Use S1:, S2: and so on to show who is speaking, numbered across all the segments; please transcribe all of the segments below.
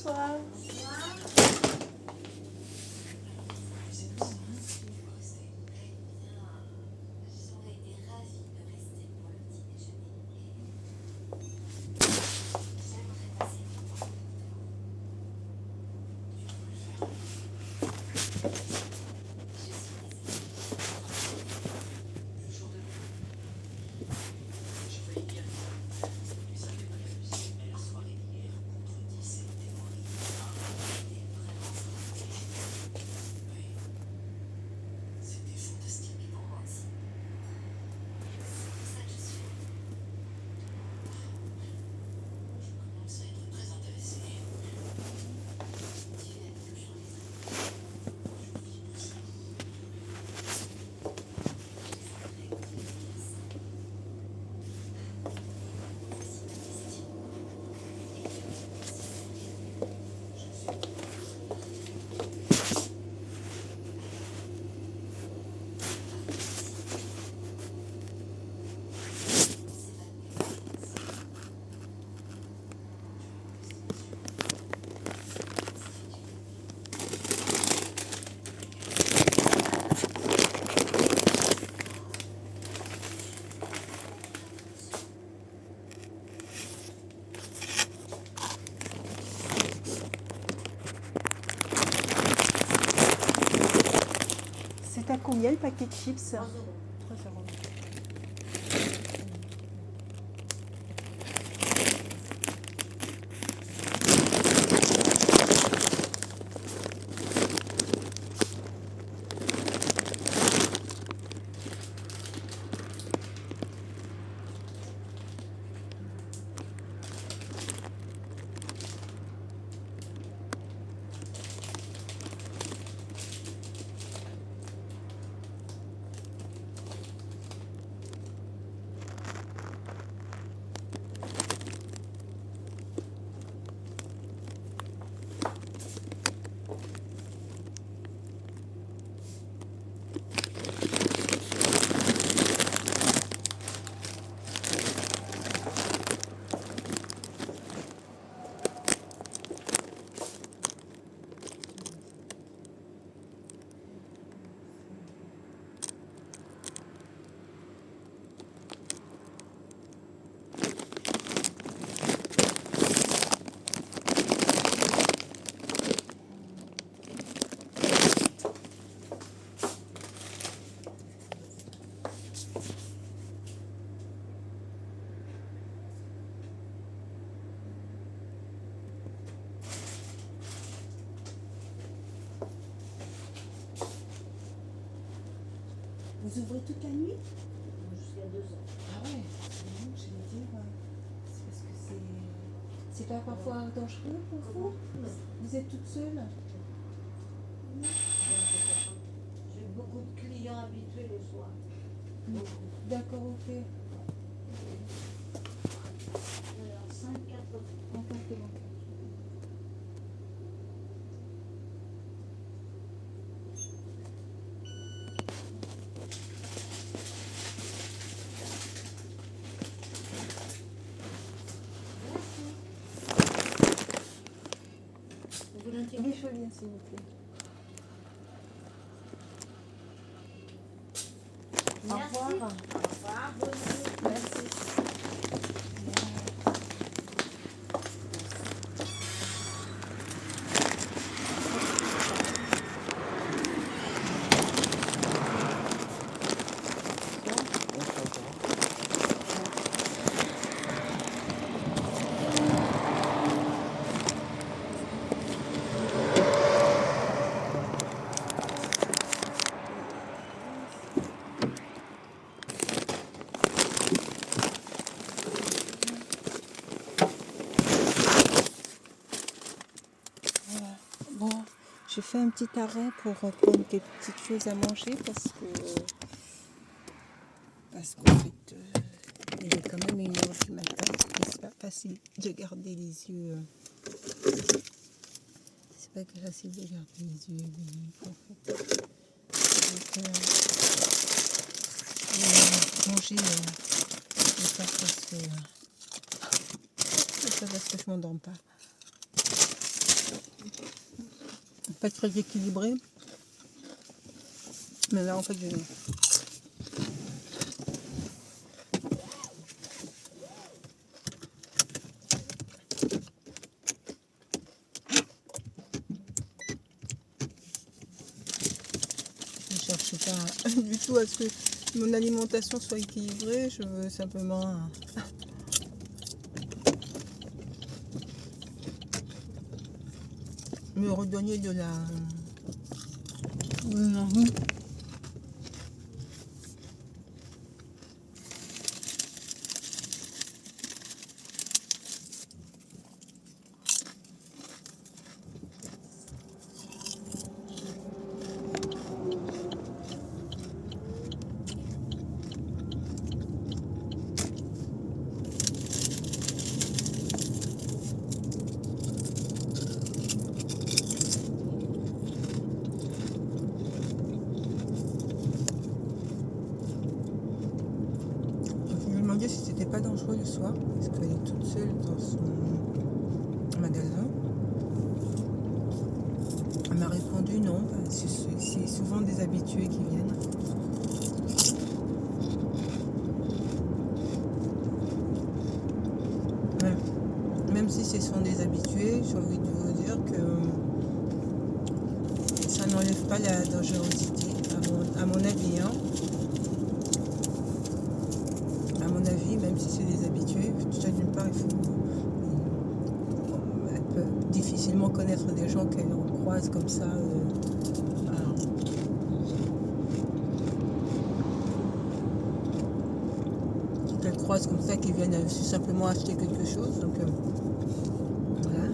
S1: bonsoir. C'est à combien le paquet de chips?
S2: 3 €.
S1: 3 euros. Vous ouvrez toute la nuit?
S2: Jusqu'à 2 h.
S1: Ah ouais, non, je vais dire, c'est parce que c'est pas parfois dangereux pour vous? Vous êtes toute seule?
S2: J'ai beaucoup de clients habitués le soir. Beaucoup.
S1: D'accord, ok.
S2: Alors, 5-4 €
S1: D'accord, c'est bon.
S2: Vous voulez un petit
S1: Oui, je veux bien, s'il vous plaît. Au
S2: Merci.
S1: revoir.
S2: Au revoir, bonne nuit.
S1: Merci. Voilà. Bon, j'ai fait un petit arrêt pour prendre des petites choses à manger parce qu'en fait, il est quand même 1 h du matin et c'est pas facile de garder les yeux. C'est pas facile de garder les yeux éveillés, en fait. Donc, manger, c'est pas parce que c'est pas parce que je m'endorme pas.
S3: Pas très équilibré. Mais là, en fait, je cherche pas du tout à ce que mon alimentation soit équilibrée. Je veux simplement me redonner de l'envie. Je me demandais si c'était pas dangereux le soir, parce qu'elle est toute seule dans son magasin. Elle m'a répondu non, c'est souvent des habitués qui viennent. Même si ce sont des habitués, j'ai envie de vous dire que ça n'enlève pas la dangerosité, à mon avis. Hein. À mon avis, même si c'est des habitués, déjà d'une part, elle peut difficilement connaître des gens qu'elle croise comme ça. Qu'elle croise comme ça, qui viennent simplement acheter quelque chose. Donc, voilà.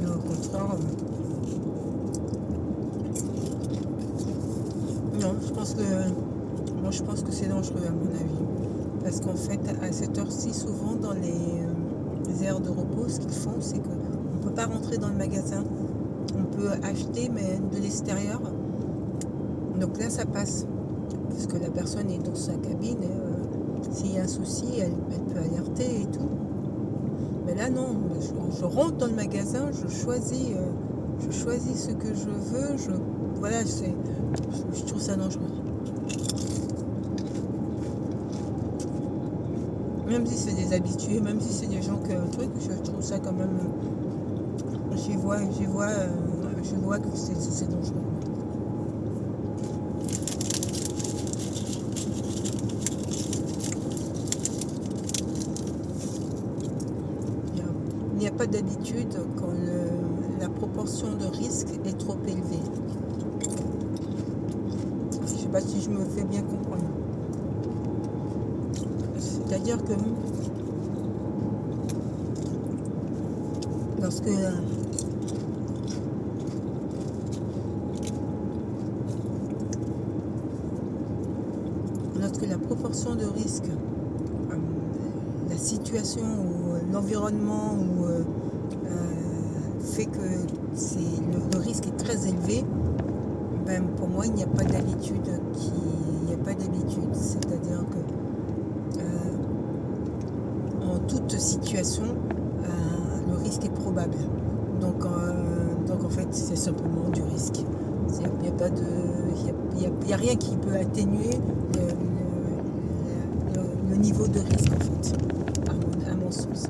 S3: Et au contraire, non, je pense que c'est dangereux à mon avis. Parce qu'en fait, à cette heure-ci, souvent dans les aires de repos, ce qu'ils font, c'est qu'on ne peut pas rentrer dans le magasin. On peut acheter, mais de l'extérieur. Donc là, ça passe. Parce que la personne est dans sa cabine. Et, s'il y a un souci, elle peut alerter et tout. Mais là, non. Je rentre dans le magasin, je choisis ce que je veux. Voilà, je trouve ça dangereux. Même si c'est des habitués, même si c'est des gens que je trouve ça quand même. Je vois que c'est dangereux. Il n'y a pas d'habitude quand la proportion de risque est trop élevée. Je ne sais pas si je me fais bien comprendre. C'est-à-dire que lorsque la proportion de risque, la situation ou l'environnement fait que le risque est très élevé, ben, pour moi, il n'y a pas d'habitude. C'est-à-dire que en toute situation, le risque est probable. Donc en fait, c'est simplement du risque. Il n'y a rien qui peut atténuer le niveau de risque, en fait, à mon sens.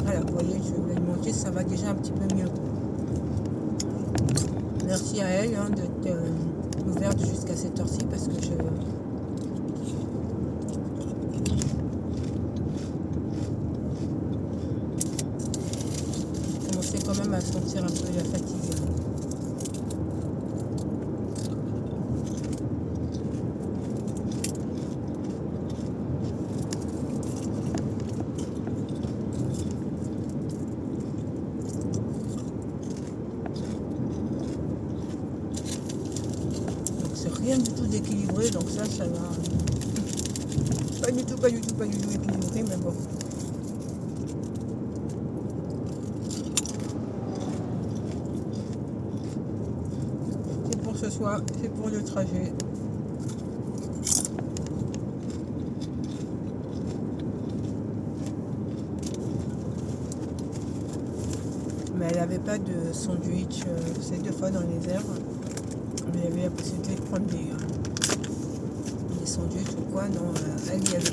S3: Voilà, vous voyez, je vais l'alimenter, ça va déjà un petit peu mieux. Merci à elle d'être ouverte jusqu'à cette heure-ci, parce que je commençais quand même à sentir un peu la fatigue. Rien du tout d'équilibré, donc ça va pas du tout équilibré, mais bon. C'est pour ce soir, c'est pour le trajet. Mais elle n'avait pas de sandwich. C'est deux fois dans les airs. Mais il y avait la possibilité de prendre des sandwichs ou quoi. Non, elle y avait